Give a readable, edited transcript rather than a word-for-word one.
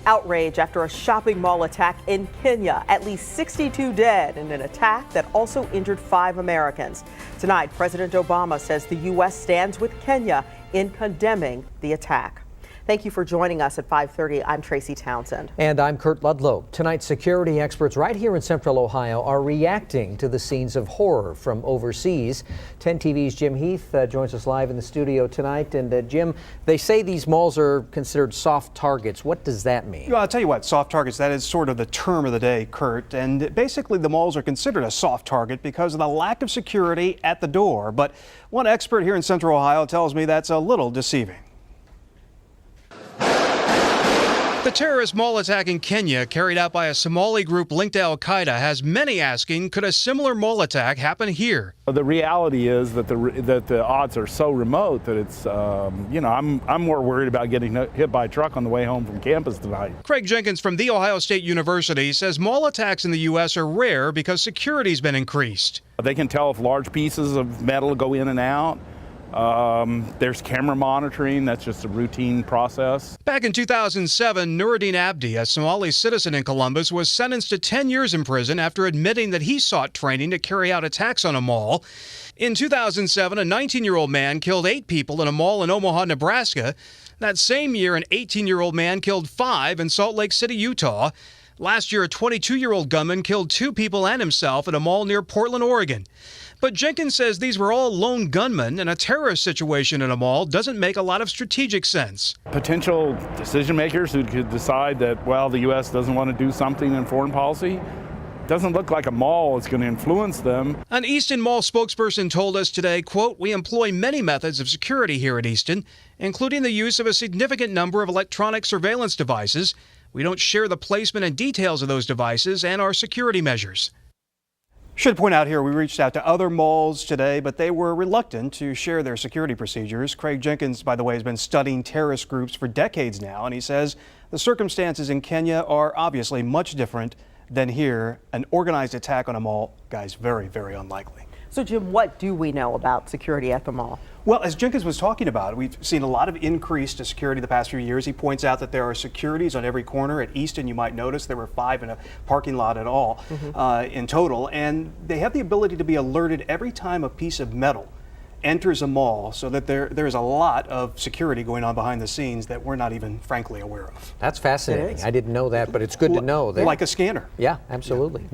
Outrage after a shopping mall attack in Kenya. At least 62 dead in an attack that also injured 5 Americans. Tonight, President Obama says the U.S. stands with Kenya in condemning the attack. Thank you for joining us at 5:30. I'm Tracy Townsend. And I'm Kurt Ludlow. Tonight, security experts right here in Central Ohio are reacting to the scenes of horror from overseas. 10 TV's Jim Heath joins us live in the studio tonight. And Jim, they say these malls are considered soft targets. What does that mean? Well, I'll tell you what, soft targets, that is sort of the term of the day, Kurt. And basically the malls are considered a soft target because of the lack of security at the door. But one expert here in Central Ohio tells me that's a little deceiving. The terrorist mall attack in Kenya, carried out by a Somali group linked to Al-Qaeda, has many asking, could a similar mall attack happen here? The reality is that the odds are so remote that it's, I'm more worried about getting hit by a truck on the way home from campus tonight. Craig Jenkins from The Ohio State University says mall attacks in the U.S. are rare because security's been increased. They can tell if large pieces of metal go in and out. There's camera monitoring. That's just a routine process. Back in 2007, Nuruddin Abdi, a Somali citizen in Columbus, was sentenced to 10 years in prison after admitting that he sought training to carry out attacks on a mall. In 2007, a 19-year-old man killed 8 people in a mall in Omaha, Nebraska. That same year, an 18-year-old man killed 5 in Salt Lake City, Utah. Last year, a 22-year-old gunman killed 2 people and himself at a mall near Portland, Oregon. But Jenkins says these were all lone gunmen, and a terrorist situation in a mall doesn't make a lot of strategic sense. Potential decision makers who could decide that, well, the U.S. doesn't want to do something in foreign policy. Doesn't look like a mall is going to influence them. An Easton Mall spokesperson told us today, quote, "We employ many methods of security here at Easton, including the use of a significant number of electronic surveillance devices. We don't share the placement and details of those devices and our security measures." Should point out here, we reached out to other malls today, but they were reluctant to share their security procedures. Craig Jenkins, by the way, has been studying terrorist groups for decades now, and he says the circumstances in Kenya are obviously much different than here. An organized attack on a mall, guys, very, very unlikely. So, Jim, what do we know about security at the mall? Well, as Jenkins was talking about, we've seen a lot of increase to security the past few years. He points out that there are securities on every corner. At Easton, you might notice there were 5 in a parking lot at all in total. And they have the ability to be alerted every time a piece of metal enters a mall, so that there's a lot of security going on behind the scenes that we're not even, frankly, aware of. That's fascinating. I didn't know that, but it's good to know that. Like a scanner. Yeah, absolutely. Yeah.